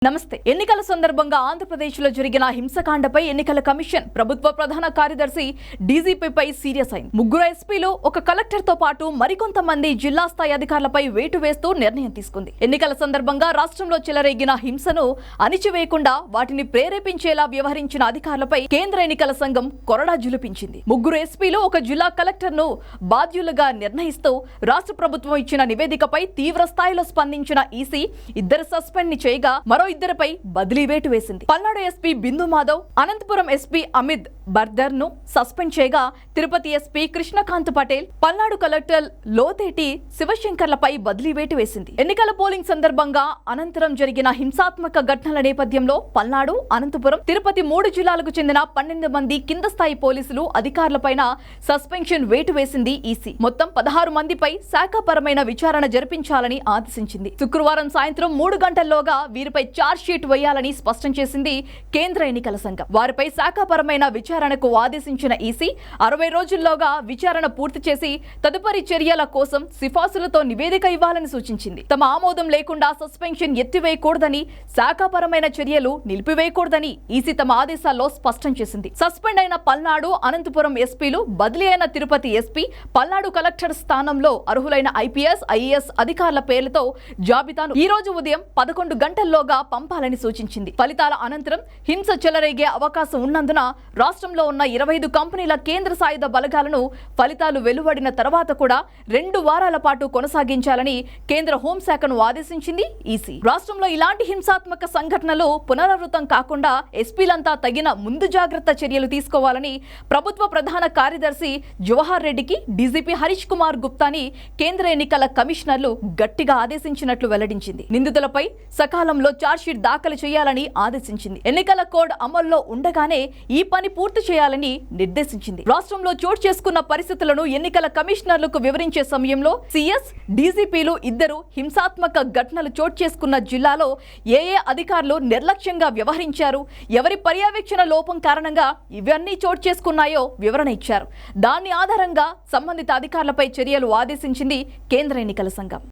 నమస్తే. ఎన్నికల సందర్భంగా ఆంధ్రప్రదేశ్లో జరిగిన హింసకాండపై ఎన్నికల కమిషన్ ప్రభుత్వ ప్రధాన కార్యదర్శి డీజీపీపై సీరియస్ అయింది. ముగ్గురు ఎస్పీలు ఒక కలెక్టర్తో పాటు మరికొంతమంది జిల్లా స్థాయి అధికారులపై వేటు వేస్తూ నిర్ణయం తీసుకుంది. ఎన్నికల సందర్భంగా రాష్ట్రంలో చెలరేగిన హింసను అణిచివేయకుండా వాటిని ప్రేరేపించేలా వ్యవహరించిన అధికారులపై కేంద్ర ఎన్నికల సంఘం కొరడా జులిపించింది. ముగ్గురు ఎస్పీలు ఒక జిల్లా కలెక్టర్ను బాధ్యులుగా నిర్ణయిస్తూ రాష్ట్ర ప్రభుత్వం ఇచ్చిన నివేదికపై తీవ్ర స్థాయిలో స్పందించిన ఈసీ ఇద్దరు సస్పెండ్ ని చేయగా మరో ఇద్దరిపై బదిలీ వేటు వేసింది. పల్నాడు ఎస్పీ బిందు మాధవ్, అనంతపురం ఎస్పీ అమిత్ బర్దర్ ను సస్పెండ్ చేయగా తిరుపతి ఎస్పీ కృష్ణకాంత్ పటేల్, పల్నాడు కలెక్టర్ లోతేటి శివశంకర్లపై బదిలీ వేటు వేసింది. ఎన్నికల పోలింగ్ సందర్భంగా అనంతరం జరిగిన హింసాత్మక ఘటనల నేపథ్యంలో పల్నాడు, అనంతపురం, తిరుపతి 3 జిల్లాలకు చెందిన 12 మంది కింద స్థాయి పోలీసులు అధికారులపైన సస్పెన్షన్ వేటు వేసింది ఈసీ. మొత్తం 16 మందిపై శాఖాపరమైన విచారణ జరిపించాలని ఆదేశించింది. శుక్రవారం సాయంత్రం 3 గంటల్లోగా వీరిపై ఛార్జ్ షీట్ వేయాలని స్పష్టం చేసింది కేంద్ర ఎన్నికల సంఘం. వారిపై శాఖాపరమైన విచారణకు ఆదేశించిన ఈసీ 60 రోజుల్లోగా విచారణ పూర్తి చేసి తదుపరి చర్యల కోసం సిఫార్సులతో నివేదిక ఇవ్వాలని సూచించింది. తమ ఆమోదం లేకుండా సస్పెన్షన్ ఎత్తివేయకూడదని, శాఖాపరమైన చర్యలు నిలిపివేయకూడదని ఈసీ తమ ఆదేశాల్లో స్పష్టం చేసింది. సస్పెండ్ అయిన పల్నాడు, అనంతపురం ఎస్పీలు బదిలీ అయిన తిరుపతి ఎస్పీ, పల్నాడు కలెక్టర్ స్థానంలో అర్హులైన ఐపీఎస్, ఐఏఎస్ అధికారుల పేర్లతో జాబితాను ఈ రోజు ఉదయం 11 గంటల్లోగా పంపాలని సూచించింది. ఫలితాల అనంతరం హింస చెలరేగే అవకాశం ఉన్నందున రాష్ట్రంలో ఉన్న 25 కంపెనీల కేంద్ర సాయుధ బలగాలను ఫలితాలు వెలువడిన తర్వాత కూడా 2 వారాల పాటు కొనసాగించాలని కేంద్ర హోంశాఖను ఆదేశించింది ఈసీ. రాష్ట్రంలో ఇలాంటి హింసాత్మక సంఘటనలు పునరావృతం కాకుండా ఎస్పీలంతా తగిన ముందు జాగ్రత్త చర్యలు తీసుకోవాలని ప్రభుత్వ ప్రధాన కార్యదర్శి జవహర్ రెడ్డికి డీజీపీ హరీష్ కుమార్ గుప్తాని కేంద్ర ఎన్నికల కమిషనర్లు గట్టిగా ఆదేశించినట్లు వెల్లడించింది. నిందితులపై సకాలంలో ఛార్జ్షీట్ దాఖలు చేయాలని ఆదేశించింది. ఎన్నికల కోడ్ అమల్లో ఉండగానే ఈ పని పూర్తి చేయాలని నిర్దేశించింది. రాష్ట్రంలో చోటు చేసుకున్న పరిస్థితులను ఎన్నికల కమిషనర్లకు వివరించే సమయంలో సీఎస్, డీజీపీలు ఇద్దరు హింసాత్మక ఘటనలు చోటు చేసుకున్న జిల్లాలో ఏ అధికారులు నిర్లక్ష్యంగా వ్యవహరించారు, ఎవరి పర్యవేక్షణ లోపం కారణంగా ఇవన్నీ చోటు చేసుకున్నాయో వివరణ ఇచ్చారు. దాని ఆధారంగా సంబంధిత అధికారులపై చర్యలు ఆదేశించింది కేంద్ర ఎన్నికల సంఘం.